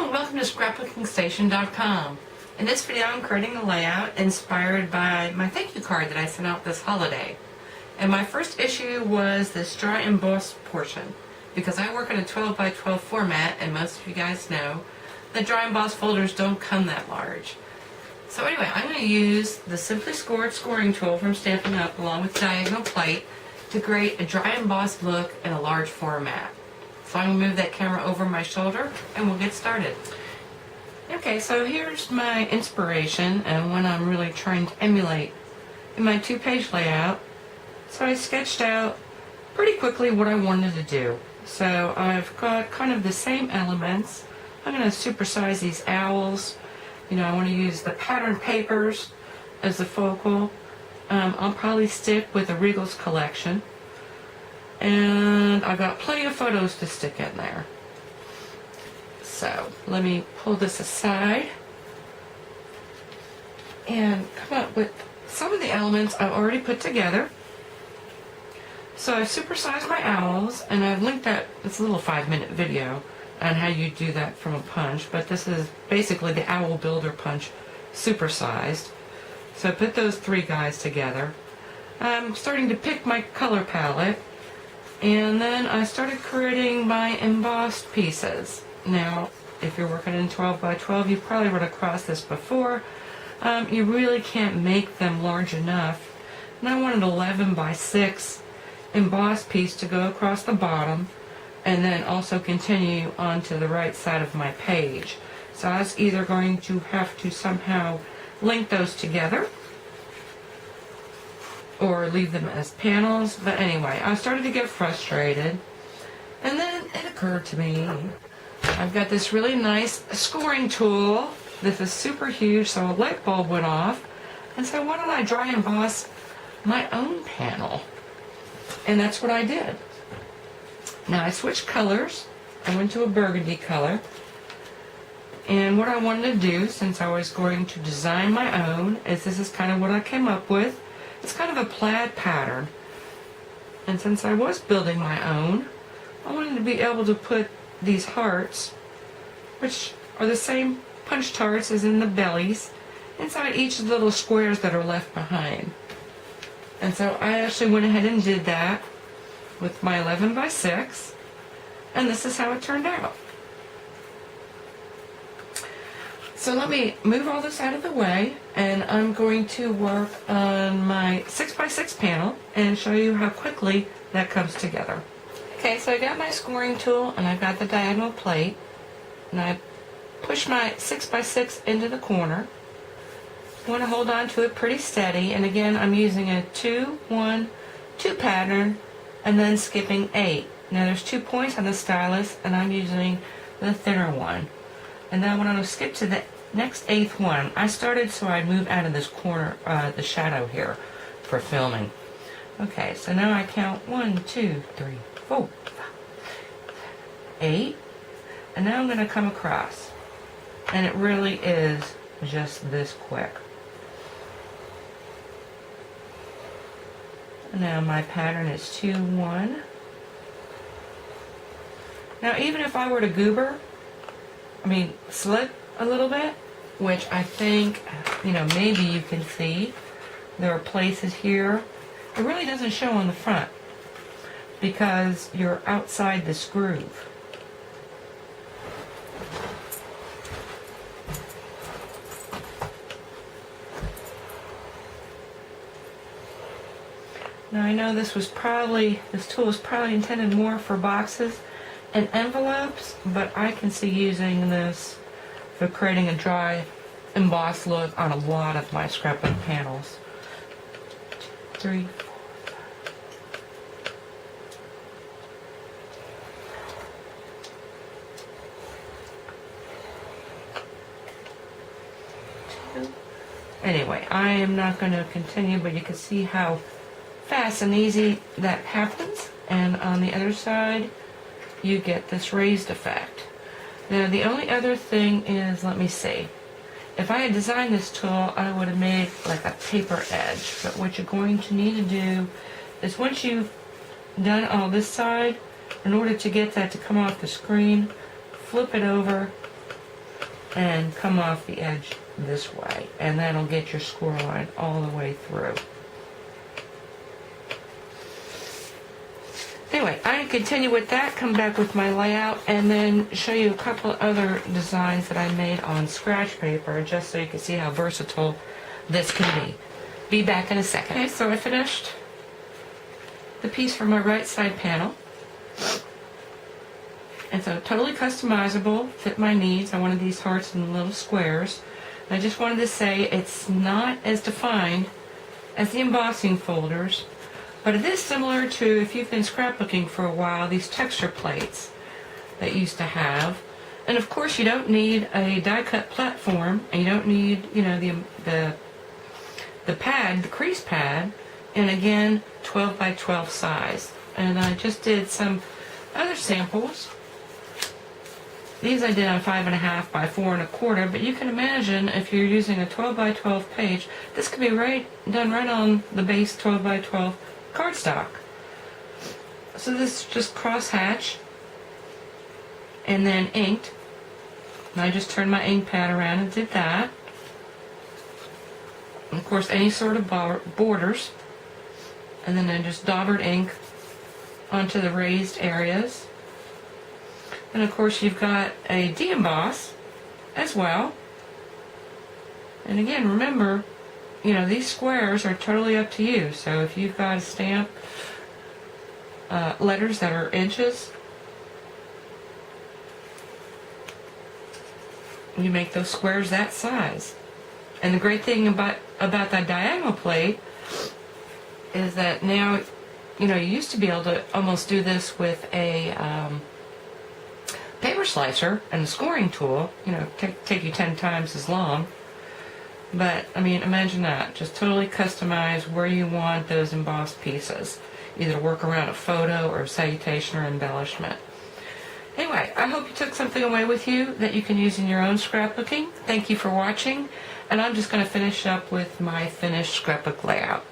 Hello and welcome to scrapbookingstation.com. In this video I'm creating a layout inspired by my thank you card that I sent out this holiday. And my first issue was this dry embossed portion because I work in a 12 by 12 format, and most of you guys know the dry embossed folders don't come that large. So anyway, I'm going to use the Simply Scored scoring tool from Stampin' Up along with diagonal plate to create a dry embossed look in a large format. So I'm going to move that camera over my shoulder and we'll get started. Okay, so here's my inspiration and when I'm really trying to emulate in my two-page layout. So I sketched out pretty quickly what I wanted to do. So I've got kind of the same elements. I'm going to supersize these owls. You know, I want to use the pattern papers as the focal. I'll probably stick with the Regals collection. And I've got plenty of photos to stick in there. So let me pull this aside and come up with some of the elements I've already put together. So I've supersized my owls, and I've linked that. It's a little 5-minute video on how you do that from a punch, but this is basically the Owl Builder punch supersized. So I put those three guys together. I'm starting to pick my color palette. And then I started creating my embossed pieces. Now, if you're working in 12 by 12, you've probably run across this before. You really can't make them large enough. And I want an 11 by 6 embossed piece to go across the bottom and then also continue onto the right side of my page. So I was either going to have to somehow link those together or leave them as panels, but anyway, I started to get frustrated, and then it occurred to me, I've got this really nice scoring tool. This is super huge, so a light bulb went off, and so why don't I dry emboss my own panel? And that's what I did. Now I switched colors. I went to a burgundy color, and what I wanted to do, since I was going to design my own, is this is kind of what I came up with. It's kind of a plaid pattern, and since I was building my own, I wanted to be able to put these hearts, which are the same punched hearts as in the bellies, inside each of the little squares that are left behind. And so I actually went ahead and did that with my 11 by 6, and this is how it turned out. So let me move all this out of the way, and I'm going to work on my 6 by 6 panel and show you how quickly that comes together. Okay, so I got my scoring tool and I've got the diagonal plate, and I push my 6 by 6 into the corner. I want to hold on to it pretty steady, and again I'm using a 2-1-2 pattern and then skipping 8. Now there's 2 points on the stylus and I'm using the thinner one. And then when I skip to the next 8th one, I started so I'd move out of this corner, the shadow here for filming. Okay, so now I count 1, 2, 3, 4, 5, 8. And now I'm going to come across. And it really is just this quick. And now my pattern is 2, 1. Now even if I were to slip a little bit, which I think, maybe you can see. There are places here. It really doesn't show on the front because you're outside this groove. Now I know this tool was probably intended more for boxes and envelopes, but I can see using this for creating a dry embossed look on a lot of my scrapbook panels. 3, 4, 5. 2. Anyway, I am not going to continue, but you can see how fast and easy that happens, and on the other side you get this raised effect. Now the only other thing is, let me see, if I had designed this tool I would have made like a paper edge, but what you're going to need to do is once you've done all this side, in order to get that to come off the screen, flip it over and come off the edge this way, and that'll get your score line all the way through. Anyway, I can continue with that, come back with my layout, and then show you a couple other designs that I made on scratch paper, just so you can see how versatile this can be. Be back in a second. Okay, so I finished the piece for my right side panel. And so totally customizable, fit my needs. I wanted these hearts and little squares. And I just wanted to say it's not as defined as the embossing folders, but it is similar to, if you've been scrapbooking for a while, these texture plates that you used to have. And of course you don't need a die-cut platform, and you don't need, you know, the pad, the crease pad, and again, 12 by 12 size. And I just did some other samples. These I did on 5.5 by 4.25, but you can imagine if you're using a 12 by 12 page, this could be done right on the base 12 by 12 cardstock. So this is just cross hatch and then inked. And I just turned my ink pad around and did that. And of course, any sort of borders. And then I just daubered ink onto the raised areas. And of course you've got a de-emboss as well. And again, remember, you know, these squares are totally up to you. So if you've got to stamp letters that are inches, you make those squares that size. And the great thing about that diagonal plate is that now, you know, you used to be able to almost do this with a paper slicer and a scoring tool, you know, take you 10 times as long. But, I mean, imagine that. Just totally customize where you want those embossed pieces. Either to work around a photo or a salutation or embellishment. Anyway, I hope you took something away with you that you can use in your own scrapbooking. Thank you for watching. And I'm just going to finish up with my finished scrapbook layout.